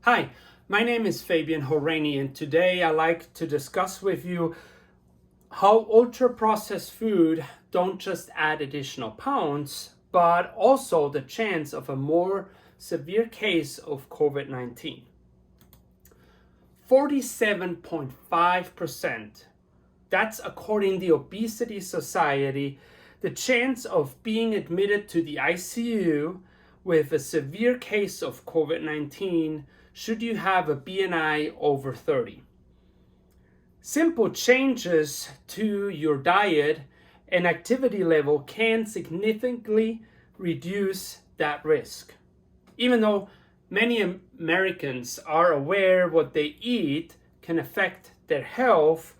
Hi, my name is Fabian Horani, and today I'd like to discuss with you how ultra-processed food don't just add additional pounds, but also the chance of a more severe case of COVID-19. 47.5%, that's according to the Obesity Society, the chance of being admitted to the ICU with a severe case of COVID-19 should you have a BMI over 30. Simple changes to your diet and activity level can significantly reduce that risk. Even though many Americans are aware what they eat can affect their health,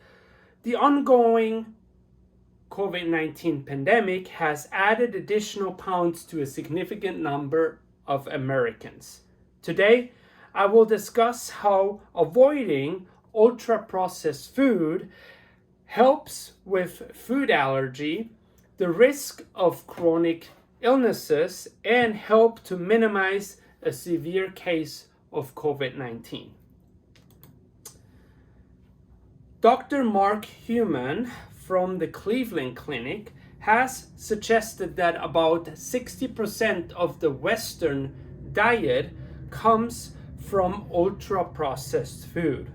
the ongoing COVID-19 pandemic has added additional pounds to a significant number of Americans. Today, I will discuss how avoiding ultra-processed food helps with food allergy, the risk of chronic illnesses, and help to minimize a severe case of COVID-19. Dr. Mark Human from the Cleveland Clinic has suggested that about 60% of the Western diet comes from ultra-processed food.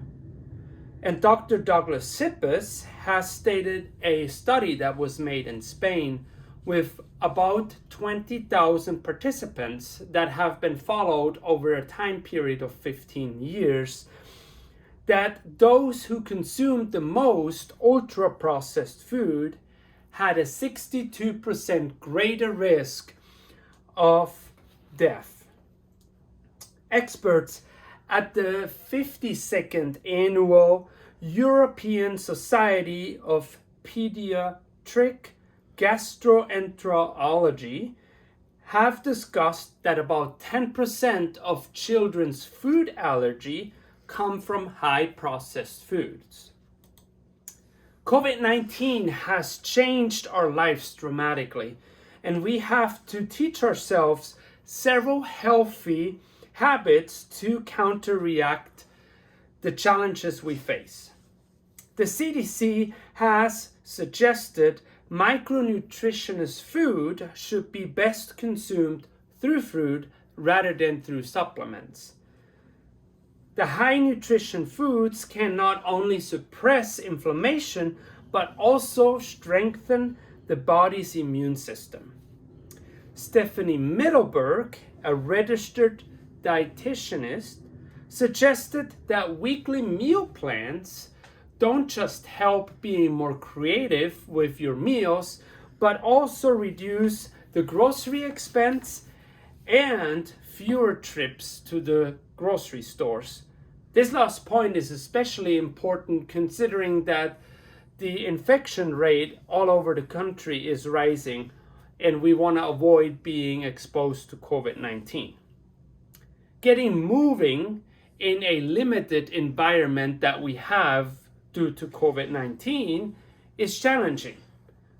And Dr. Douglas Sippes has stated a study that was made in Spain with about 20,000 participants that have been followed over a time period of 15 years, that those who consumed the most ultra-processed food had a 62% greater risk of death. Experts at the 52nd Annual European Society of Pediatric Gastroenterology have discussed that about 10% of children's food allergy come from high processed foods. COVID-19 has changed our lives dramatically, and we have to teach ourselves several healthy habits to counteract the challenges we face. The CDC has suggested micronutritionist food should be best consumed through food rather than through supplements. The high nutrition foods can not only suppress inflammation, but also strengthen the body's immune system. Stephanie Middleburg, a registered dietitianist, suggested that weekly meal plans don't just help being more creative with your meals, but also reduce the grocery expense and fewer trips to the grocery stores. This last point is especially important considering that the infection rate all over the country is rising, and we want to avoid being exposed to COVID-19. Getting moving in a limited environment that we have due to COVID-19 is challenging.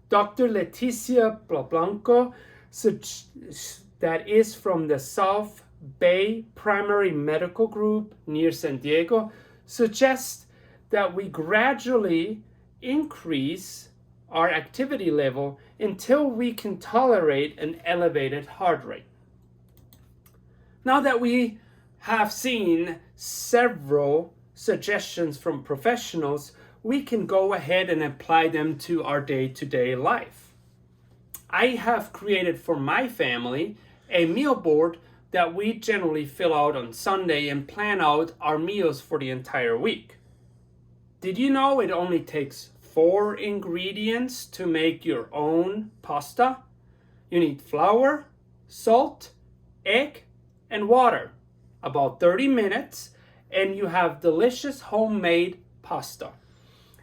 Dr. Leticia Blanco, that is from the South Bay Primary Medical Group near San Diego, suggests that we gradually increase our activity level until we can tolerate an elevated heart rate. Now that we have seen several suggestions from professionals, we can go ahead and apply them to our day-to-day life. I have created for my family a meal board that we generally fill out on Sunday and plan out our meals for the entire week. Did you know it only takes 4 ingredients to make your own pasta? You need flour, salt, egg, and water. About 30 minutes, and you have delicious homemade pasta.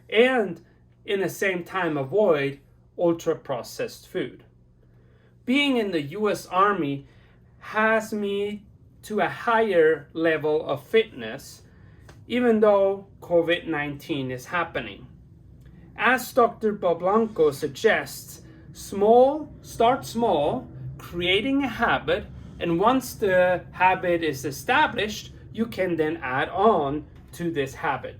And in the same time, avoid ultra-processed food. Being in the US Army has me to a higher level of fitness, even though COVID-19 is happening. As Dr. Blanco suggests, start small, creating a habit, and once the habit is established, you can then add on to this habit.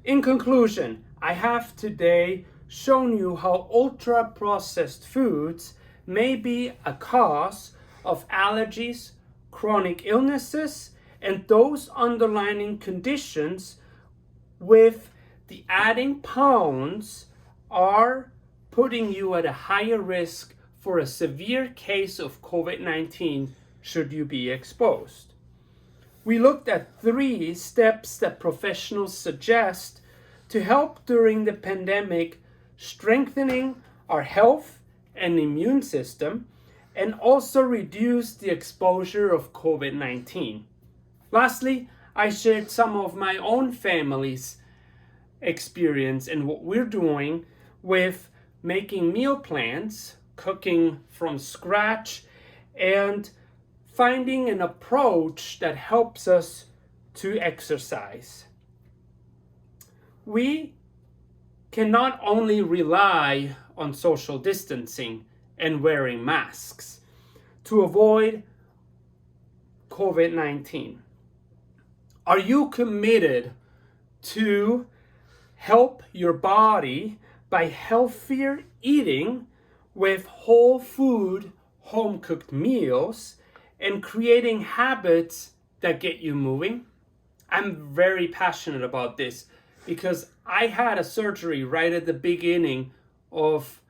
In conclusion, I have today shown you how ultra-processed foods may be a cause of allergies, chronic illnesses, and those underlying conditions with the adding pounds are putting you at a higher risk for a severe case of COVID-19 should you be exposed. We looked at 3 steps that professionals suggest to help during the pandemic, strengthening our health and immune system, and also reduce the exposure of COVID-19. Lastly, I shared some of my own family's experience and what we're doing with making meal plans, cooking from scratch, and finding an approach that helps us to exercise. We can not only rely on social distancing and wearing masks to avoid COVID-19. Are you committed to help your body by healthier eating with whole food, home-cooked meals, and creating habits that get you moving? I'm very passionate about this because I had a surgery right at the beginning of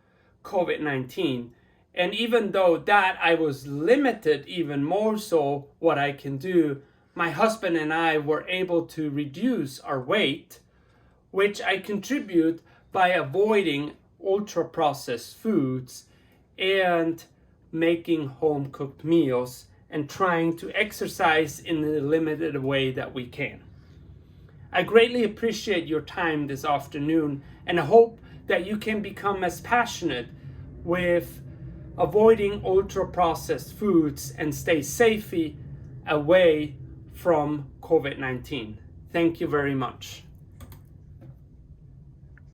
COVID-19. And even though that I was limited even more so what I can do, my husband and I were able to reduce our weight, which I contribute by avoiding ultra-processed foods and making home-cooked meals and trying to exercise in the limited way that we can. I greatly appreciate your time this afternoon, and I hope that you can become as passionate with avoiding ultra-processed foods and stay safely away from COVID-19. Thank you very much.